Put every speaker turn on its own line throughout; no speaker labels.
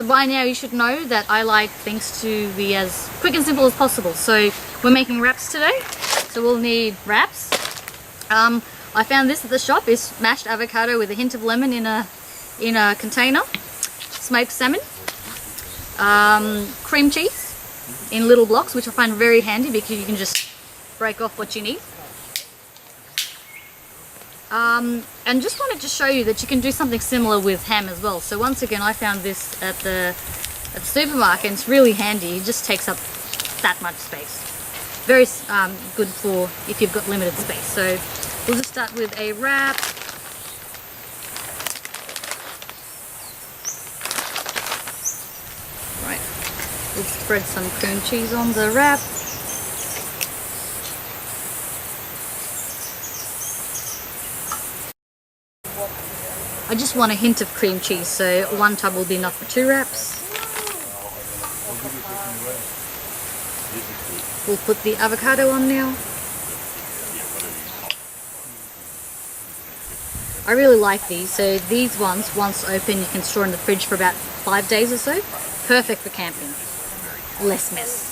By now you should know that I like things to be as quick and simple as possible. So we're making wraps today. So we'll need wraps. I found this at the shop. Is mashed avocado with a hint of lemon in a container. Smoked salmon. Cream cheese in little blocks, which I find very handy because you can just break off what you need. And just wanted to show you that you can do something similar with ham as well. So once again, I found this at the supermarket, and it's really handy. It just takes up that much space. Very good for if you've got limited space. So we'll just start with a wrap. Right, we'll spread some cream cheese on the wrap. I just want a hint of cream cheese, so 1 tub will be enough for 2 wraps. We'll put the avocado on now. I really like these, so these ones, once open, you can store in the fridge for about 5 days or so. Perfect for camping. Less mess.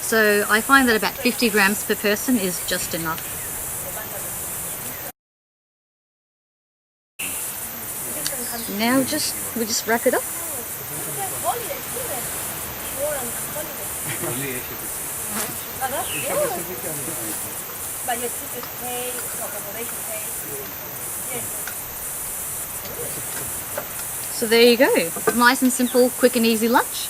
So I find that about 50 grams per person is just enough. Now we just wrap it up. So there you go. Nice and simple, quick and easy lunch.